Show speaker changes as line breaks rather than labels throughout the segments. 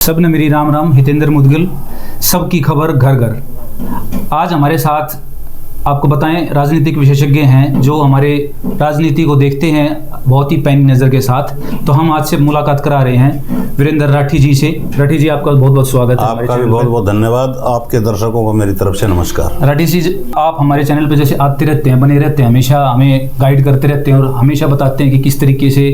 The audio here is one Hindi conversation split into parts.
सबने मेरी राम राम। हितेंद्र मुदगिल, सबकी खबर घर घर। आज हमारे साथ आपको बताएं राजनीतिक विशेषज्ञ हैं जो हमारे राजनीति को देखते हैं बहुत ही पैनी नज़र के साथ। तो हम आज से मुलाकात करा रहे हैं वीरेंद्र राठी जी से। राठी जी, आपका बहुत बहुत स्वागत है।
आपका भी बहुत बहुत धन्यवाद। आपके दर्शकों को मेरी तरफ से नमस्कार।
राठी जी, आप हमारे चैनल पर जैसे आते रहते हैं, बने रहते हैं, हमेशा हमें गाइड करते रहते हैं और हमेशा बताते हैं कि किस तरीके से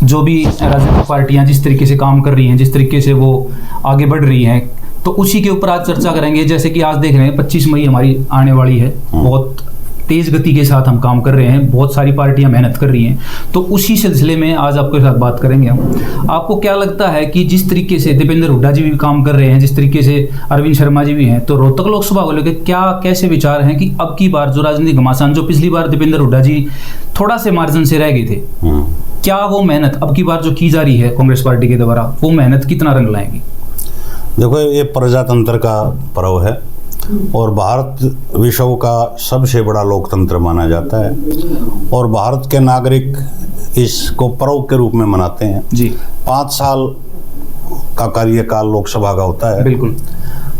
जो भी राजनीतिक पार्टियां जिस तरीके से काम कर रही हैं, जिस तरीके से वो आगे बढ़ रही हैं, तो उसी के ऊपर आज चर्चा करेंगे। जैसे कि आज देख रहे हैं 25 मई हमारी आने वाली है, बहुत तेज गति के साथ हम काम कर रहे हैं, बहुत सारी पार्टियां मेहनत कर रही हैं। तो उसी सिलसिले में आज आपके साथ बात करेंगे हम। आपको क्या लगता है कि जिस तरीके से दीपेंद्र हुड्डा जी भी काम कर रहे हैं, जिस तरीके से अरविंद शर्मा जी भी हैं, तो रोहतक लोकसभा को लेकर क्या कैसे विचार हैं कि अब की बार जो राजनीतिक घमासान, जो पिछली बार दीपेंद्र हुड्डा जी थोड़ा से मार्जिन से रह गए थे, क्या वो मेहनत अब की बार जो की जा रही है कांग्रेस पार्टी के द्वारा, वो मेहनत कितना रंग लाएगी?
देखो, ये प्रजातंत्र का पर्व है और भारत विश्व का सबसे बड़ा लोकतंत्र माना जाता है और भारत के नागरिक इसको पर्व के रूप में मनाते हैं
जी।
5 साल का कार्यकाल लोकसभा का होता है।
बिल्कुल।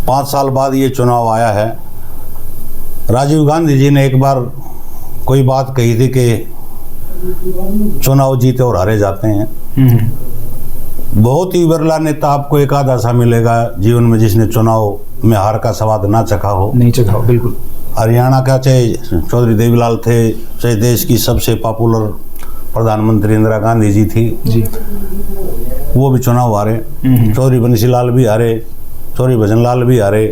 5 साल बाद ये चुनाव आया है। राजीव गांधी जी ने एक बार कोई बात कही थी कि चुनाव जीते और हारे जाते हैं। बहुत ही विरला नेता आपको एक आधा सा मिलेगा जीवन में जिसने चुनाव में हार का स्वाद ना चखा हो।
नहीं चखा हो, बिल्कुल।
हरियाणा का चाहे चौधरी देवीलाल थे, चाहे देश की सबसे पॉपुलर प्रधानमंत्री इंदिरा गांधी जी थी
जी,
वो भी चुनाव हारे। चौधरी बंसीलाल भी हारे, चौधरी भजनलाल भी हारे,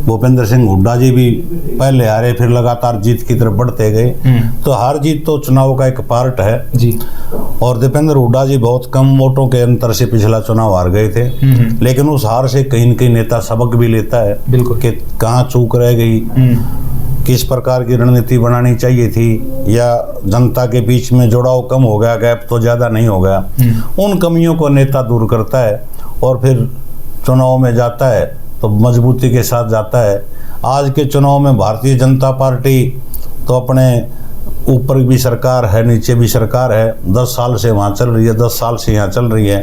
भूपेंद्र सिंह हुड्डा जी भी पहले हारे, फिर लगातार जीत की तरफ बढ़ते गए। तो हार जीत तो चुनाव का एक पार्ट है
जी।
और दीपेंद्र हुड्डा जी बहुत कम वोटों के अंतर से पिछला चुनाव हार गए थे, लेकिन उस हार से कहीं न कहीं नेता सबक भी लेता है
बिल्कुल
कि कहाँ चूक रह गई, किस प्रकार की रणनीति बनानी चाहिए थी, या जनता के बीच में जुड़ाव कम हो गया, गैप तो ज़्यादा नहीं हो गया। उन कमियों को नेता दूर करता है और फिर चुनाव में जाता है तो मजबूती के साथ जाता है। आज के चुनाव में भारतीय जनता पार्टी तो अपने ऊपर भी सरकार है, नीचे भी सरकार है, 10 साल से वहाँ चल रही है, 10 साल से यहाँ चल रही है,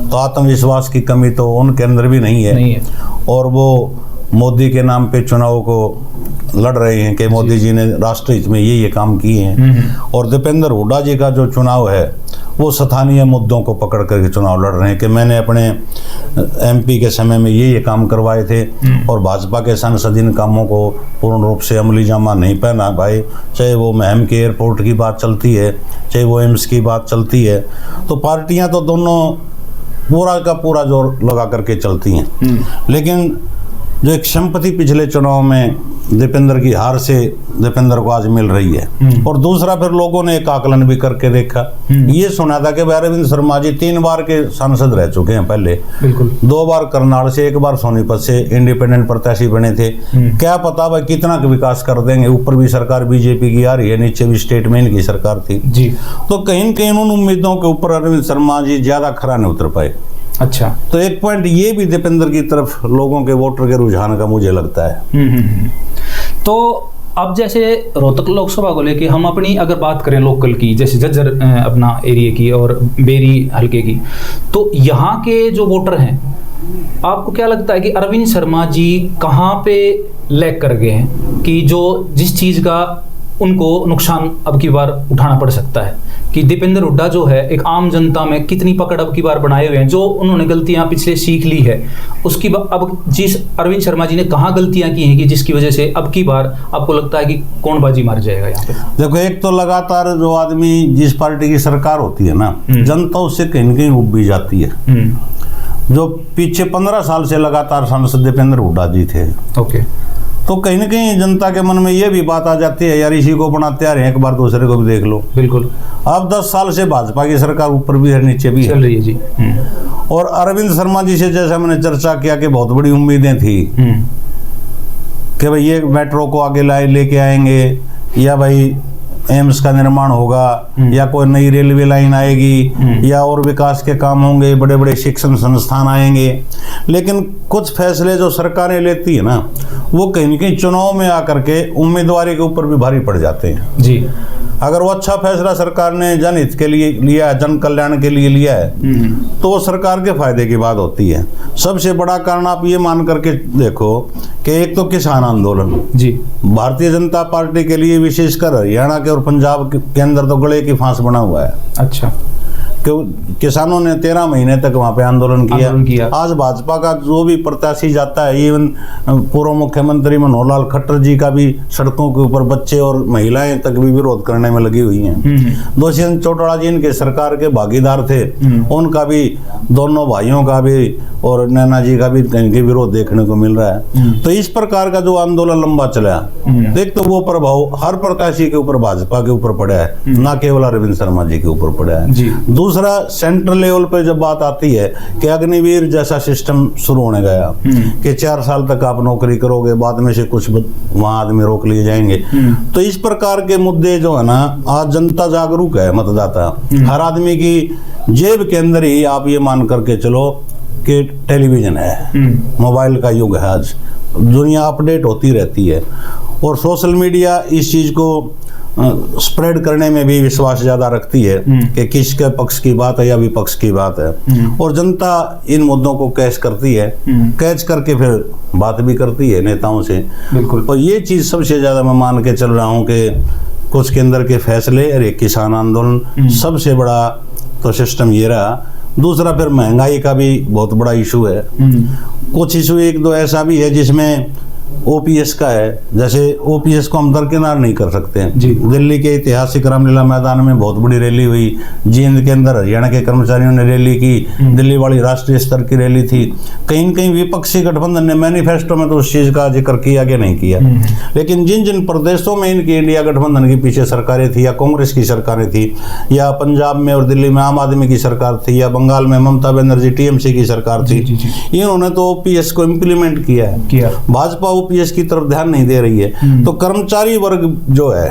तो आत्मविश्वास की कमी तो उनके अंदर भी नहीं है। और वो मोदी के नाम पे चुनाव को लड़ रहे हैं कि मोदी जी ने राष्ट्र हित में ये काम किए हैं। और दीपेंद्र हुड्डा जी का जो चुनाव है वो स्थानीय मुद्दों को पकड़ करके चुनाव लड़ रहे हैं कि मैंने अपने एमपी के समय में ये काम करवाए थे और भाजपा के सांसद इन कामों को पूर्ण रूप से अमली जामा नहीं पहना भाई। चाहे वो महम के एयरपोर्ट की बात चलती है, चाहे वो एम्स की बात चलती है, तो पार्टियां तो दोनों पूरा का पूरा जोर लगा करके चलती हैं। लेकिन जो एक संपत्ति पिछले चुनाव में दीपेंद्र की हार से दीपेंद्र को आज मिल रही है। और दूसरा, फिर लोगों ने एक आकलन भी करके देखा, ये सुना था कि अरविंद शर्मा जी 3 बार के सांसद रह चुके हैं पहले, बिल्कुल 2 बार करनाल से, 1 बार सोनीपत से इंडिपेंडेंट प्रत्याशी बने थे। क्या पता भाई कितना विकास कर देंगे। ऊपर भी सरकार बीजेपी की आ रही है, नीचे भी स्टेट में इनकी सरकार थी जी। तो कहीं न कहीं उन उम्मीदों के ऊपर अरविंद शर्मा जी ज्यादा खरा नहीं उतर पाए।
अच्छा,
तो एक पॉइंट ये भी दीपेंद्र की तरफ लोगों के वोटर के रुझान का मुझे लगता है।
तो अब जैसे रोहतक लोकसभा को लेके हम अपनी अगर बात करें लोकल की, जैसे झज्जर अपना एरिया की और बेरी हल्के की, तो यहाँ के जो वोटर हैं, आपको क्या लगता है कि अरविंद शर्मा जी कहाँ पे लैग कर गए हैं कि जो जिस चीज़ का उनको नुकसान अब की बार उठाना पड़ सकता है? कि दीपेंद्र हुड्डा जो है एक आम जनता में कितनी पकड़ अब की बार बनाए हुए हैं, जो उन्होंने गलतियां पिछले सीख ली है उसकी अब जिस अरविंद शर्मा जी ने कहाँ गलतियां की हैं कि जिसकी वजह से अब की बार आपको लगता है कि कौन बाजी मार जाएगा यहाँ पे?
देखो, एक तो लगातार जो आदमी जिस पार्टी की सरकार होती है ना, जनता उससे कहीं न कहीं उब भी जाती है। जो पीछे 15 साल से लगातार सांसद दीपेंद्र हुड्डा जी थे,
ओके,
तो कहीं न कहीं जनता के मन में ये भी बात आ जाती है, यार इसी को बनाते आ रहे हैं, एक बार दूसरे को भी देख लो। बिल्कुल। अब 10 साल से भाजपा की सरकार ऊपर भी है, नीचे भी
चल रही है जी।
और अरविंद शर्मा जी से जैसे हमने चर्चा किया कि बहुत बड़ी उम्मीदें थी कि भाई ये मेट्रो को आगे लेके आएंगे, या भाई एम्स का निर्माण होगा, या कोई नई रेलवे लाइन आएगी, या और विकास के काम होंगे, बड़े बड़े शिक्षण संस्थान आएंगे। लेकिन कुछ फैसले जो सरकारें लेती है ना, वो कहीं न कहीं चुनाव में आकर के उम्मीदवारी के ऊपर भी भारी पड़ जाते हैं जी। अगर वो अच्छा फैसला सरकार ने जनहित के लिए लिया है, जन कल्याण के लिए लिया है, तो वो सरकार के फायदे की बात होती है। सबसे बड़ा कारण आप ये मान करके देखो कि एक तो किसान आंदोलन
जी,
भारतीय जनता पार्टी के लिए विशेषकर हरियाणा के और पंजाब के अंदर तो गले की फांस बना हुआ है।
अच्छा,
किसानों ने 13 महीने तक वहां पे आंदोलन किया। आज भाजपा का जो भी प्रत्याशी जाता है, इवन पूर्व मुख्यमंत्री मनोहर लाल खट्टर जी का भी सड़कों के ऊपर बच्चे और महिलाएं तक भी विरोध करने में लगी हुई हैं। दुष्यंत चौटाला जी इनके सरकार के भागीदार थे, उनका भी, दोनों भाइयों का भी और नैना जी का भी इनके विरोध देखने को मिल रहा है। तो इस प्रकार का जो आंदोलन लंबा चला, एक तो वो प्रभाव हर प्रत्याशी के ऊपर भाजपा के ऊपर पड़ा है, ना केवल अरविंद शर्मा जी के ऊपर पड़ा है। दूसरा, सेंट्रल लेवल पे जब बात आती है कि अग्निवीर जैसा सिस्टम शुरू होने गया कि 4 साल तक आप नौकरी करोगे, बाद में से कुछ वहां आदमी रोक लिए जाएंगे, तो इस प्रकार के मुद्दे जो है ना, आज जनता जागरूक है, मतदाता हर आदमी की जेब के अंदर ही आप ये मान करके चलो कि टेलीविजन है, मोबाइल का युग है। आज दुनिया अपडेट होती रहती है और सोशल मीडिया इस चीज को स्प्रेड करने में भी विश्वास ज्यादा रखती है कि किसके पक्ष की बात है या विपक्ष की बात है, और जनता इन मुद्दों को कैच करती है, कैच करके फिर बात भी करती है नेताओं से।
बिल्कुल।
और ये चीज सबसे ज्यादा मैं मान के चल रहा हूँ कि कुछ केंद्र के फैसले और एक किसान आंदोलन, सबसे बड़ा तो सिस्टम ये रहा। दूसरा, फिर महंगाई का भी बहुत बड़ा इशू है। कुछ इशू एक दो ऐसा भी है जिसमें ओपीएस का है, जैसे ओपीएस को हम दरकिनार नहीं कर सकते। दिल्ली के ऐतिहासिक रामलीला मैदान में बहुत बड़ी रैली हुई, जींद के अंदर हरियाणा के कर्मचारियों ने रैली की, दिल्ली वाली राष्ट्रीय स्तर की रैली थी। कहीं न कहीं विपक्षी गठबंधन ने मैनिफेस्टो में तो उस चीज का जिक्र किया कि नहीं किया, लेकिन जिन जिन प्रदेशों में इनकी इंडिया गठबंधन के पीछे सरकारें थी या कांग्रेस की सरकारें थी, या पंजाब में और दिल्ली में आम आदमी की सरकार थी, या बंगाल में ममता बनर्जी टीएमसी की सरकार थी, इन्होंने तो ओपीएस को इम्प्लीमेंट किया है। भाजपा ओपीएस की तरफ ध्यान नहीं दे रही है। तो कर्मचारी वर्ग जो है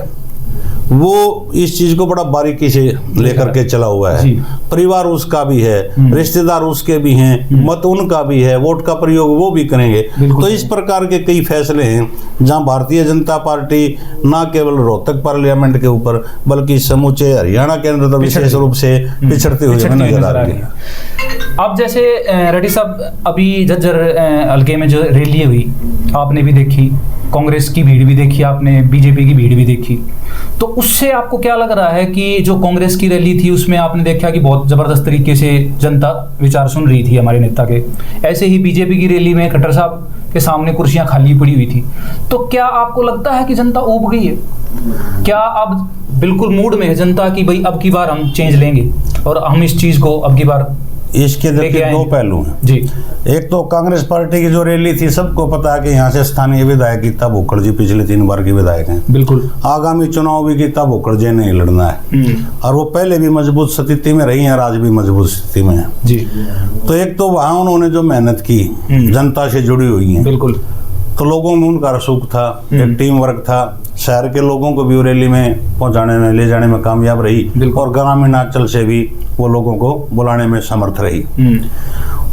वो इस चीज को बड़ा बारीकी से लेकर के चला हुआ है। परिवार उसका भी है, रिश्तेदार उसके भी हैं, मत उनका भी है, वोट का प्रयोग वो भी करेंगे। तो इस प्रकार के कई फैसले हैं जहां भारतीय जनता पार्टी न केवल रोहतक पार्लियामेंट के ऊपर बल्कि समूचे हरियाणा के अंदर तो विशेष रूप से पिछड़ते हुए नजर आ रही है।
अब जैसे रेड्डी साहब, अभी झज्जर हल्के में जो रैली हुई आपने भी देखी, कांग्रेस की भीड़ भी देखी आपने, बीजेपी की भीड़ भी देखी, तो उससे आपको क्या लग रहा है कि जो कांग्रेस की रैली थी उसमें आपने देखा कि बहुत जबरदस्त तरीके से जनता विचार सुन रही थी हमारे नेता के, ऐसे ही बीजेपी की रैली में खट्टर साहब के सामने कुर्सियां खाली पड़ी हुई थी। तो क्या आपको लगता है कि जनता ऊब गई है? क्या अब बिल्कुल मूड में है जनता की भाई अब की बार हम चेंज लेंगे और हम इस चीज को अब की बार?
इसके देखिए दो पहलू हैं
जी।
एक तो कांग्रेस पार्टी की जो रैली थी, सबको पता है कि यहाँ से स्थानीय विधायक गीता भुक्कड़ जी पिछले 3 बार की विधायक हैं। बिल्कुल। आगामी चुनाव भी गीता भुक्कड़ जी ने लड़ना है और वो पहले भी मजबूत स्थिति में रही हैं और आज भी मजबूत स्थिति में है जी। तो एक तो वहाँ उन्होंने जो मेहनत की, जनता से जुड़ी हुई है, बिल्कुल, तो लोगों में उनका रसूख था, एक टीम वर्क था, शहर के लोगों को भी रैली में पहुंचाने में, ले जाने में कामयाब रही और ग्रामीण अंचल से भी वो लोगों को बुलाने में समर्थ रही।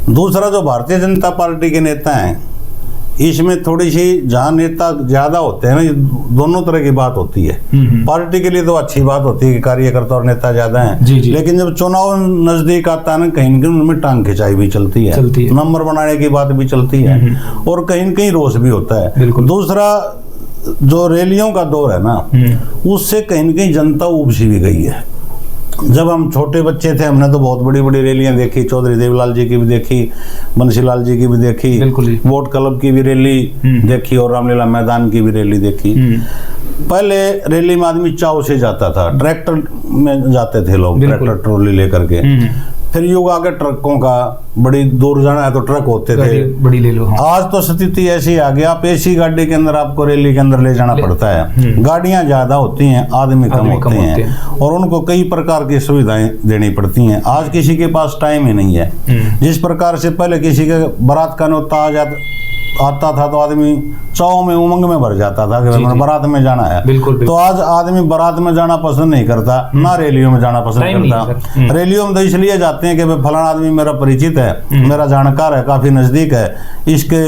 दूसरा, जो भारतीय जनता पार्टी के नेता हैं, इसमें थोड़ी सी जहाँ नेता ज्यादा होते हैं ना, दोनों तरह की बात होती है। पार्टी के लिए तो अच्छी बात होती है कि कार्यकर्ता और नेता ज्यादा हैं, लेकिन जब चुनाव नजदीक आता है ना, कहीं न कहीं उनमें टांग खिंचाई भी चलती है, नंबर बनाने की बात भी चलती है और कहीं न कहीं रोष भी होता है। दूसरा, जो रैलियों का दौर है ना, उससे कहीं न कहीं जनता उब सी भी गई है। जब हम छोटे बच्चे थे हमने तो बहुत बड़ी बड़ी रैलियां देखी, चौधरी देवलाल जी की भी देखी, बंसीलाल जी की भी देखी, वोट क्लब की भी रैली देखी और रामलीला मैदान की भी रैली देखी। पहले रैली में आदमी चाव से जाता था, ट्रैक्टर में जाते थे लोग, ट्रैक्टर ट्रॉली लेकर के। फिर युग आ गया ट्रकों का, बड़ी दूर जाना है तो ट्रक होते थे, बड़ी ले लो। आज तो स्थिति ऐसी आ गया, आप ऐसी गाड़ी के अंदर आपको रैली के अंदर ले जाना पड़ता है। गाड़ियां ज्यादा होती हैं, आदमी कम होते हैं और उनको कई प्रकार की सुविधाएं देनी पड़ती हैं। आज किसी के पास टाइम ही नहीं है। जिस प्रकार से पहले किसी के बारात का न्योता आता था तो आदमी चाव में, उमंग में भर जाता था कि बारात में जाना है। बिल्कुल। तो आज आदमी बारात में जाना पसंद नहीं करता, ना रैलियों में जाना पसंद करता। रैलियों में तो इसलिए जाते हैं कि फलाना आदमी मेरा परिचित है, मेरा जानकार है, काफी नजदीक है, इसके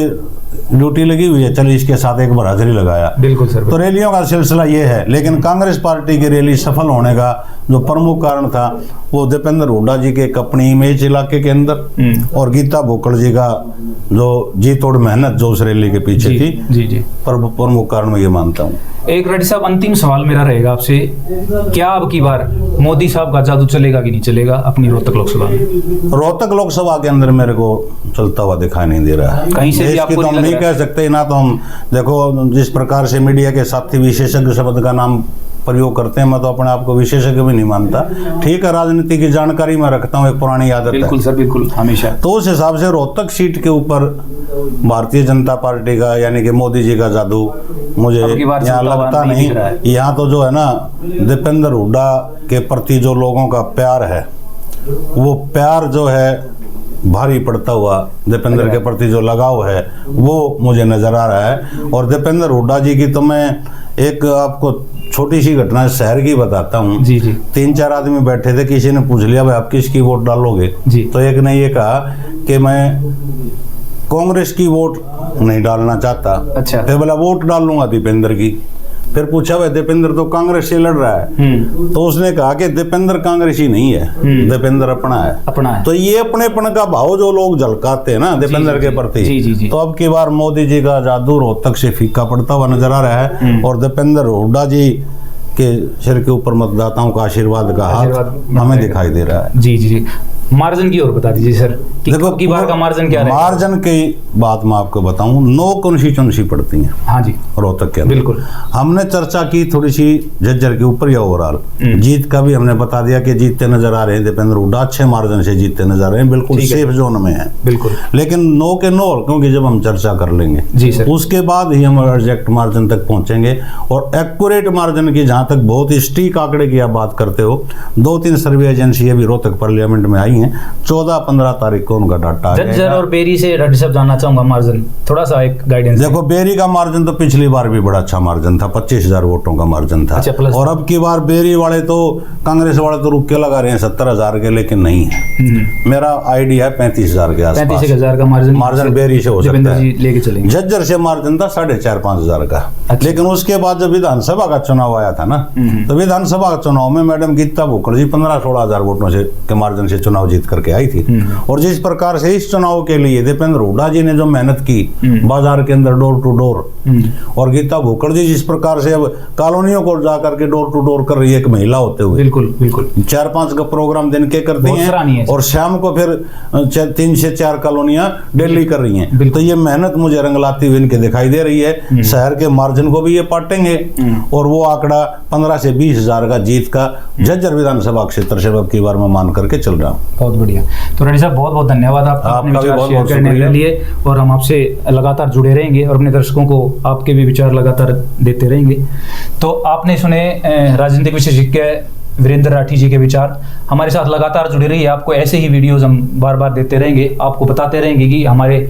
ड्यूटी लगी हुई है, चलिए इसके साथ एक बार हाजिरी लगाया।
बिल्कुल सर।
तो रैलियों का सिलसिला ये है, लेकिन कांग्रेस पार्टी की रैली सफल होने का जो प्रमुख कारण था वो दीपेंद्र हुड्डा जी के अपनी इमेज इलाके के अंदर और गीता भुक्कड़ जी का जो जी तोड़ मेहनत जो उस रैली के पीछे थी,
जी
प्रमुख कारण मैं ये मानता हूँ।
एक रेड्डी साहब, अंतिम सवाल मेरा रहेगा आपसे, क्या अब की बार मोदी साहब का जादू चलेगा कि नहीं चलेगा अपनी रोहतक लोकसभा में?
रोहतक लोकसभा के अंदर मेरे को चलता हुआ दिखाई नहीं दे रहा है
कहीं से भी आपको
तो हम नहीं कह सकते ना। तो हम देखो जिस प्रकार से मीडिया के साथी विशेषज्ञ शब्द का नाम प्रयोग करते हैं, मैं तो अपने आप को विशेषज्ञ भी नहीं मानता। ठीक है, राजनीति की जानकारी मैं रखता हूँ, एक पुरानी आदत है।
बिल्कुल सर, बिल्कुल, हमेशा।
तो उस हिसाब से रोहतक सीट के ऊपर भारतीय जनता पार्टी का यानी कि मोदी जी का जादू मुझे यहाँ लगता नहीं। यहाँ तो जो है ना, दीपेंद्र हुड्डा के प्रति जो लोगों का प्यार है, वो प्यार जो है भारी पड़ता हुआ दीपेंद्र के प्रति जो लगाव है वो मुझे नजर आ रहा है। और दीपेंद्र हुड्डा जी की तो मैं एक आपको छोटी सी घटना शहर की बताता हूँ।
जी जी।
3-4 आदमी बैठे थे, किसी ने पूछ लिया भाई आप किसकी वोट डालोगे
जी।
तो एक ने ये कहा कि मैं कांग्रेस की वोट नहीं डालना चाहता।
अच्छा।
फिर बोला वोट डाल लूंगा दीपेंद्र की। फिर पूछा भाई दीपेंद्र तो कांग्रेस से लड़ रहा है, तो उसने कहा कि दीपेंद्र कांग्रेसी नहीं है, दीपेंद्र अपना है। तो ये अपनेपन का भाव जो लोग झलकाते हैं ना दीपेंद्र के प्रति, तो अब की बार मोदी जी का जादू रोहतक से फीका पड़ता हुआ नजर आ रहा है। और दीपेंद्र हुड्डा जी के सिर के ऊपर मतदाताओं का आशीर्वाद का हाथ हमें दिखाई दे रहा है।
जी जी जी। मार्जिन की ओर बता दीजिए सर, कि
देखो
की बार का मार्जिन क्या है?
मार्जिन की बात मैं आपको बताऊं, 9 कॉन्स्टिट्यूंसी पड़ती हैं।
हाँ जी,
रोहतक के अंदर।
बिल्कुल। हमने
चर्चा की थोड़ी सी झज्जर के ऊपर या ओवरऑल जीत का भी हमने बता दिया कि जीतते नजर आ रहे हैं दीपेंद्र हुड्डा, अच्छे मार्जिन से जीतते नजर आ रहे हैं, बिल्कुल सेफ जोन में है।
बिल्कुल।
लेकिन 9 के 9, क्योंकि जब हम चर्चा कर लेंगे
जी सर,
उसके बाद ही हम एग्जैक्ट मार्जिन तक पहुंचेंगे। और एक्यूरेट मार्जिन की जहां तक बहुत स्टीक आंकड़े की आप बात करते हो, 2-3 सर्वे एजेंसी अभी रोहतक पार्लियामेंट में आई हैं, 14-15 तारीख को उनका डाटा
जज्जर और बेरी से रेड्डी साहब जानना चाहूंगा मार्जिन, थोड़ा सा एक गाइडेंस।
देखो बेरी का मार्जिन तो पिछली बार भी बड़ा अच्छा मार्जिन था, 25,000 वोटों का मार्जिन था।
अच्छा,
और अब की बार बेरी वाले तो कांग्रेस वाले तो रुक के लगा रहे हैं 70,000 के, लेकिन नहीं है। मेरा आइडिया है 35,000 के आसपास
35,000 का मार्जिन
बेरी से हो सकता है।
लेके चलेंगे।
जज्जर से मार्जिन था 4,500-5,000 का। लेकिन उसके बाद जब विधानसभा का चुनाव आया था ना, तो विधानसभा का चुनाव में मैडम गीता भुक्कड़ जी 15-16,000 वोटों से के मार्जिन से चुनाव जीत करके आई थी। और जिस प्रकार से इस चुनाव के लिए दीपेंद्र हुड्डा जी ने जो मेहनत की बाजार के अंदर डोर टू डोर, और गीता भुक्कड़ जी जिस प्रकार से अब कॉलोनियों को जाकर के डोर टू डोर कर रही है एक महिला होते हुए,
बिल्कुल बिल्कुल
4-5 का प्रोग्राम दिन के करती हैं और शाम को फिर 3 से 4 कॉलोनियां डेली कर रही हैं। तो ये मेहनत मुझे रंग लाती हुई इनके दिखाई दे रही है। शहर के मार्जिन को भी ये पाटेंगे और वो आंकड़ा 15 से 20,000 का जीत का झज्जर विधानसभा क्षेत्र से अब की बार मैं मान करके चल रहा हूँ।
बहुत बढ़िया। तो रेड्डी साहब बहुत बहुत धन्यवाद आपका विचार शेयर करने के लिए, और हम आपसे लगातार जुड़े रहेंगे और अपने दर्शकों को आपके भी विचार लगातार देते रहेंगे। तो आपने सुने राजनीतिक विशेषज्ञ वीरेंद्र राठी जी के विचार। हमारे साथ लगातार जुड़े रहिए, आपको ऐसे ही वीडियोस हम बार बार देते रहेंगे, आपको बताते रहेंगे कि हमारे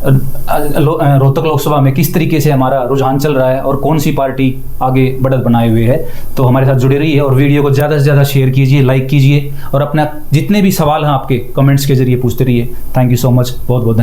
रोहतक लोकसभा में किस तरीके से हमारा रुझान चल रहा है और कौन सी पार्टी आगे बढ़त बनाए हुए है। तो हमारे साथ जुड़े रहिए और वीडियो को ज़्यादा से ज़्यादा शेयर कीजिए, लाइक कीजिए और अपना जितने भी सवाल हैं आपके कमेंट्स के जरिए पूछते रहिए। थैंक यू सो मच, बहुत बहुत धन्यवाद।